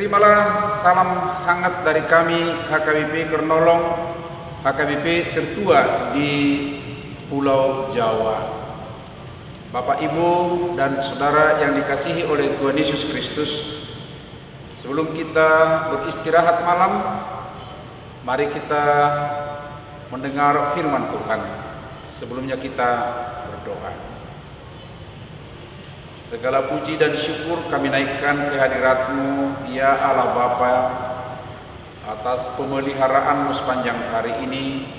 Terimalah salam hangat dari kami HKBP Kernolong, HKBP tertua di Pulau Jawa. Bapak, Ibu, dan saudara yang dikasihi oleh Tuhan Yesus Kristus, sebelum kita beristirahat malam, mari kita mendengar firman Tuhan. Sebelumnya kita berdoa. Segala puji dan syukur kami naikkan ke hadirat-Mu, ya Allah Bapa, atas pemeliharaan-Mu sepanjang hari ini,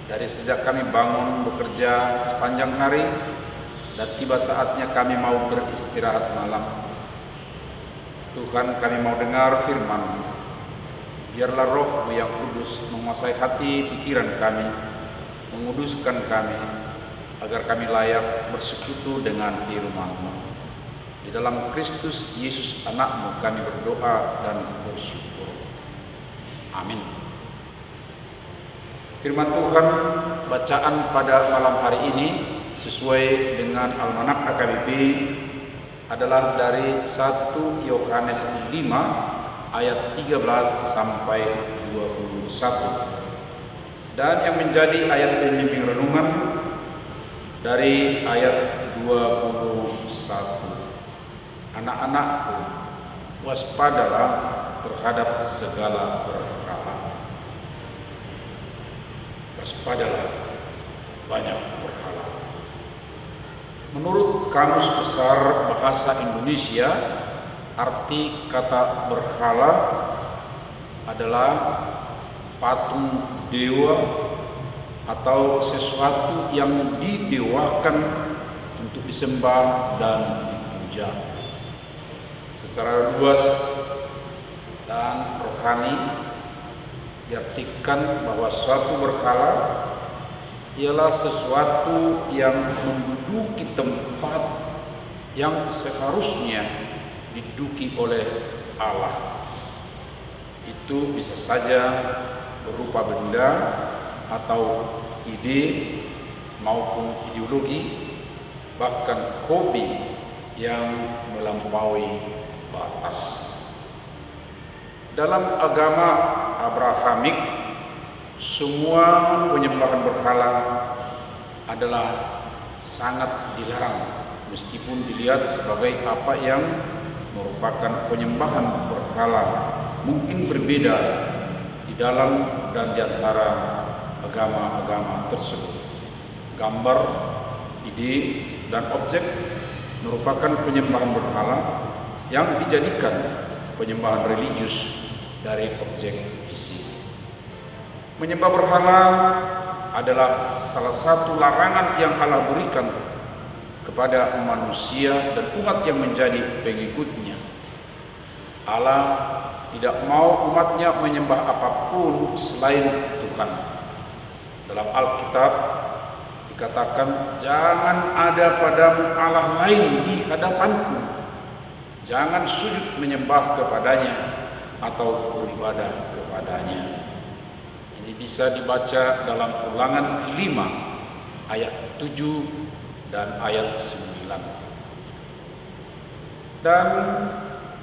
dari sejak kami bangun bekerja sepanjang hari, dan tiba saatnya kami mau beristirahat malam. Tuhan, kami mau dengar firman-Mu. Biarlah Roh-Mu yang kudus menguasai hati pikiran kami, menguduskan kami, agar kami layak bersekutu dengan firman-Mu. Di dalam Kristus Yesus anak-Mu kami berdoa dan bersyukur. Amin. Firman Tuhan bacaan pada malam hari ini sesuai dengan Almanak HKBP adalah dari 1 Yohanes 5 ayat 13 sampai 21. Dan yang menjadi ayat pembimbing renungan dari ayat 21. Anak-anakku, waspadalah terhadap segala berhala. Waspadalah, banyak berhala. Menurut Kamus Besar Bahasa Indonesia, arti kata berhala adalah patung dewa atau sesuatu yang didewakan untuk disembah dan dipuja. Secara luas dan rohani diartikan bahwa suatu berhala ialah sesuatu yang menduduki tempat yang seharusnya diduduki oleh Allah. Itu bisa saja berupa benda atau ide maupun ideologi, bahkan hobi yang melampaui batas. Dalam agama Abrahamik, semua penyembahan berhala adalah sangat dilarang, meskipun dilihat sebagai apa yang merupakan penyembahan berhala. Mungkin berbeda di dalam dan di antara agama-agama tersebut. Gambar, ide, dan objek merupakan penyembahan berhala yang dijadikan penyembahan religius dari objek fisik. Menyembah berhala adalah salah satu larangan yang Allah berikan kepada manusia dan umat yang menjadi pengikutnya. Allah tidak mau umatnya menyembah apapun selain Tuhan. Dalam Alkitab dikatakan, jangan ada padamu Allah lain di hadapanku. Jangan sujud menyembah kepadanya atau beribadah kepadanya. Ini bisa dibaca dalam Ulangan 5 ayat 7 dan ayat 9. Dan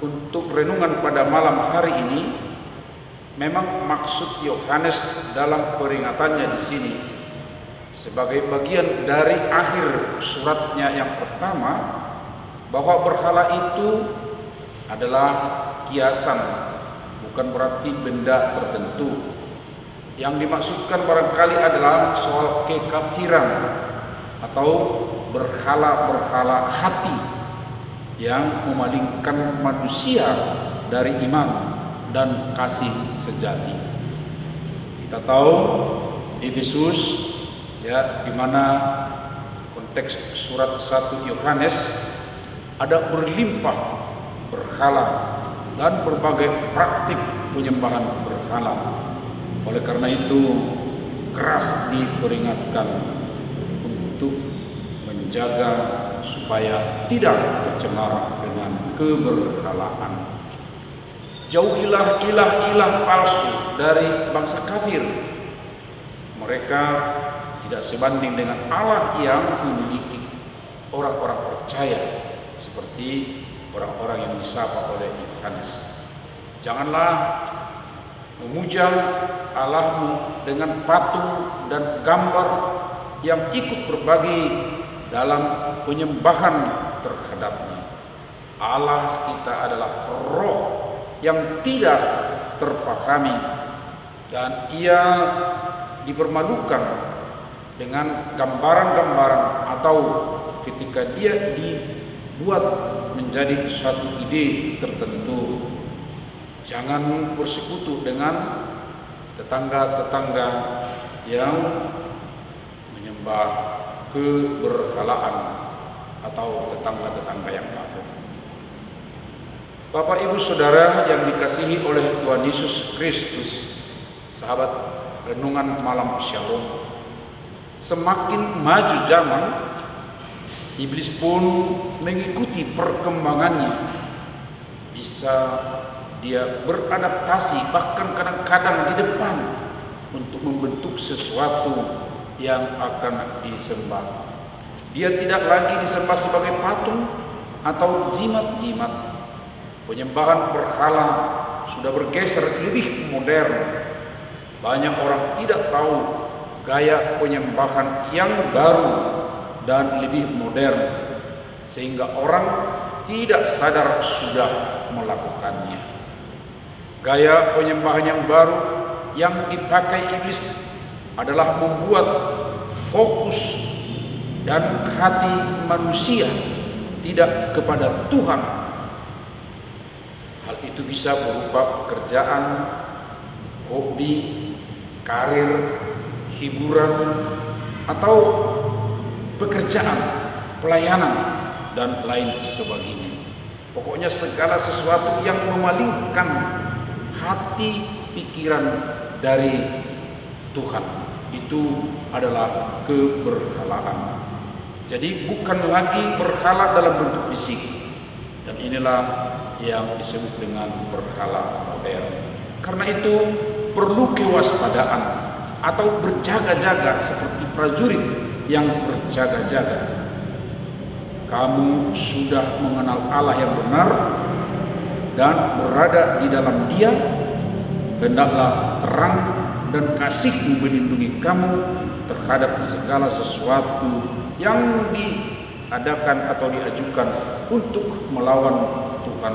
untuk renungan pada malam hari ini, memang maksud Yohanes dalam peringatannya di sini sebagai bagian dari akhir suratnya yang pertama, bahwa berhala itu adalah kiasan, bukan berarti benda tertentu. Yang dimaksudkan barangkali adalah soal kekafiran atau berhala-berhala hati yang memalingkan manusia dari iman dan kasih sejati. Kita tahu Efesus, ya, di mana konteks surat 1 Yohanes ada berlimpah berhala dan berbagai praktik penyembahan berhala. Oleh karena itu keras diperingatkan untuk menjaga supaya tidak tercemar dengan keberhalaan. Jauhilah ilah-ilah palsu dari bangsa kafir. Mereka tidak sebanding dengan Allah yang memiliki orang-orang percaya, seperti orang-orang yang disapa oleh Yohanes. Janganlah memuja Allahmu dengan patung dan gambar yang ikut berbagi dalam penyembahan terhadapnya. Allah kita adalah roh yang tidak terpahami, dan ia dipermalukan dengan gambaran-gambaran atau ketika dia dibuat menjadi suatu ide tertentu. Jangan bersekutu dengan tetangga-tetangga yang menyembah keberhalaan atau tetangga-tetangga yang kafir. Bapak, Ibu, Saudara yang dikasihi oleh Tuhan Yesus Kristus, sahabat renungan malam Shalom, semakin maju zaman, iblis pun mengikuti perkembangannya. Bisa dia beradaptasi, bahkan kadang-kadang di depan, untuk membentuk sesuatu yang akan disembah. Dia tidak lagi disembah sebagai patung atau jimat-jimat. Penyembahan berhala sudah bergeser lebih modern. Banyak orang tidak tahu gaya penyembahan yang baru dan lebih modern, sehingga orang tidak sadar sudah melakukannya. Gaya penyembahan yang baru yang dipakai iblis adalah membuat fokus dan hati manusia tidak kepada Tuhan. Hal itu bisa berupa pekerjaan, hobi, karir, hiburan, atau pekerjaan, pelayanan, dan lain sebagainya. Pokoknya segala sesuatu yang memalingkan hati pikiran dari Tuhan itu adalah keberhalaan. Jadi bukan lagi berhala dalam bentuk fisik, dan inilah yang disebut dengan berhala modern. Karena itu perlu kewaspadaan atau berjaga-jaga seperti prajurit yang berjaga-jaga. Kamu sudah mengenal Allah yang benar dan berada di dalam Dia. Hendaklah terang dan kasih melindungi kamu terhadap segala sesuatu yang diadakan atau diajukan untuk melawan Tuhan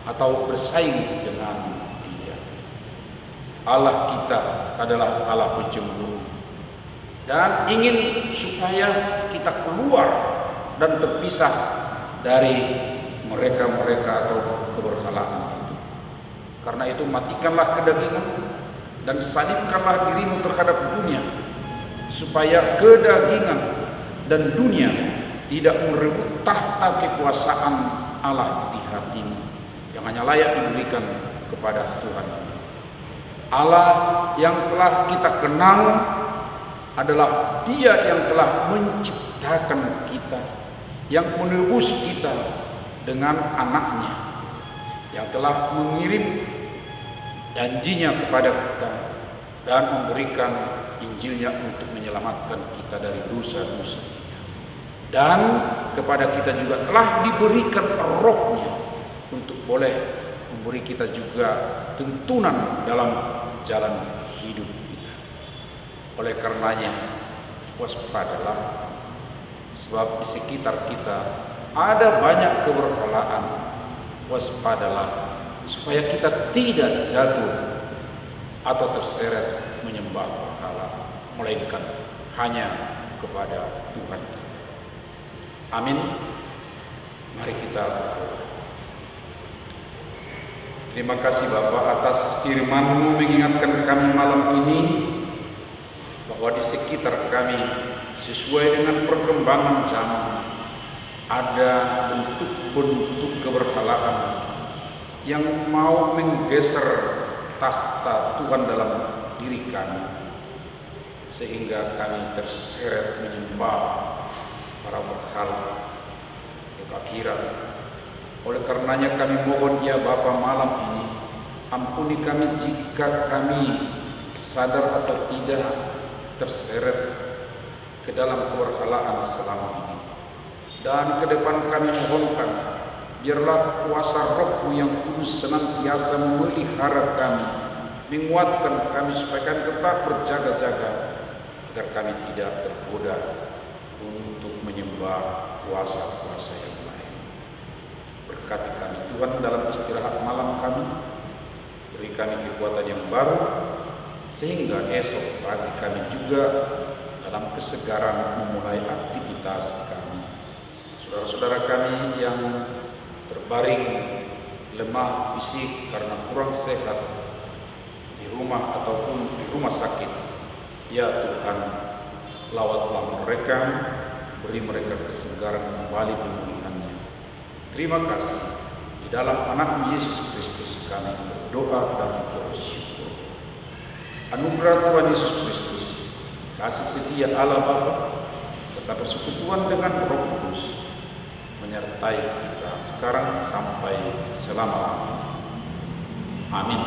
atau bersaing dengan Dia. Allah kita adalah Allah pencemburu dan ingin supaya kita keluar dan terpisah dari mereka-mereka atau keberhalaan itu. Karena itu matikanlah kedagingan dan salibkanlah dirimu terhadap dunia, supaya kedagingan dan dunia tidak merebut tahta kekuasaan Allah di hatimu yang hanya layak diberikan kepada Tuhan. Allah yang telah kita kenal adalah Dia yang telah menciptakan kita, yang menebus kita dengan anaknya, yang telah mengirim janjinya kepada kita dan memberikan Injilnya untuk menyelamatkan kita dari dosa-dosa kita. Dan kepada kita juga telah diberikan rohnya untuk boleh memberi kita juga tuntunan dalam jalan hidup kita. Oleh karenanya, waspadalah, sebab di sekitar kita ada banyak keberhalaan. Waspadalah supaya kita tidak jatuh atau terseret menyembah berhala, melainkan hanya kepada Tuhan kita. Amin. Mari kita berdoa. Terima kasih Bapa atas firman-Mu mengingatkan kami malam ini bahwa di sekitar kami sesuai dengan perkembangan zaman ada bentuk-bentuk keberhalaan yang mau menggeser tahta Tuhan dalam diri kami, sehingga kami terseret menyembah para berhala, kekafiran. Oleh karenanya kami mohon ya Bapa malam ini, ampuni kami jika kami sadar atau tidak terseret ke dalam keberhalaan selama ini. Dan ke depan kami mohonkan biarlah kuasa Roh-Mu yang kudus senantiasa memelihara kami, menguatkan kami supaya kami tetap berjaga-jaga, agar kami tidak tergoda untuk menyembah kuasa-kuasa yang lain. Berkati kami Tuhan dalam istirahat malam kami, beri kami kekuatan yang baru, sehingga esok pagi kami juga dalam kesegaran memulai aktivitas kami. Saudara-saudara kami yang terbaring lemah fisik karena kurang sehat di rumah ataupun di rumah sakit, ya Tuhan, lawatlah mereka, beri mereka kesegaran kembali pemulihannya. Terima kasih. Di dalam anak Yesus Kristus kami berdoa dan bersyukur. Anugerah Tuhan Yesus Kristus, kasih setia Allah Bapa, serta persekutuan dengan Roh Kudus menyertai kita sekarang sampai selama-lamanya. Amin.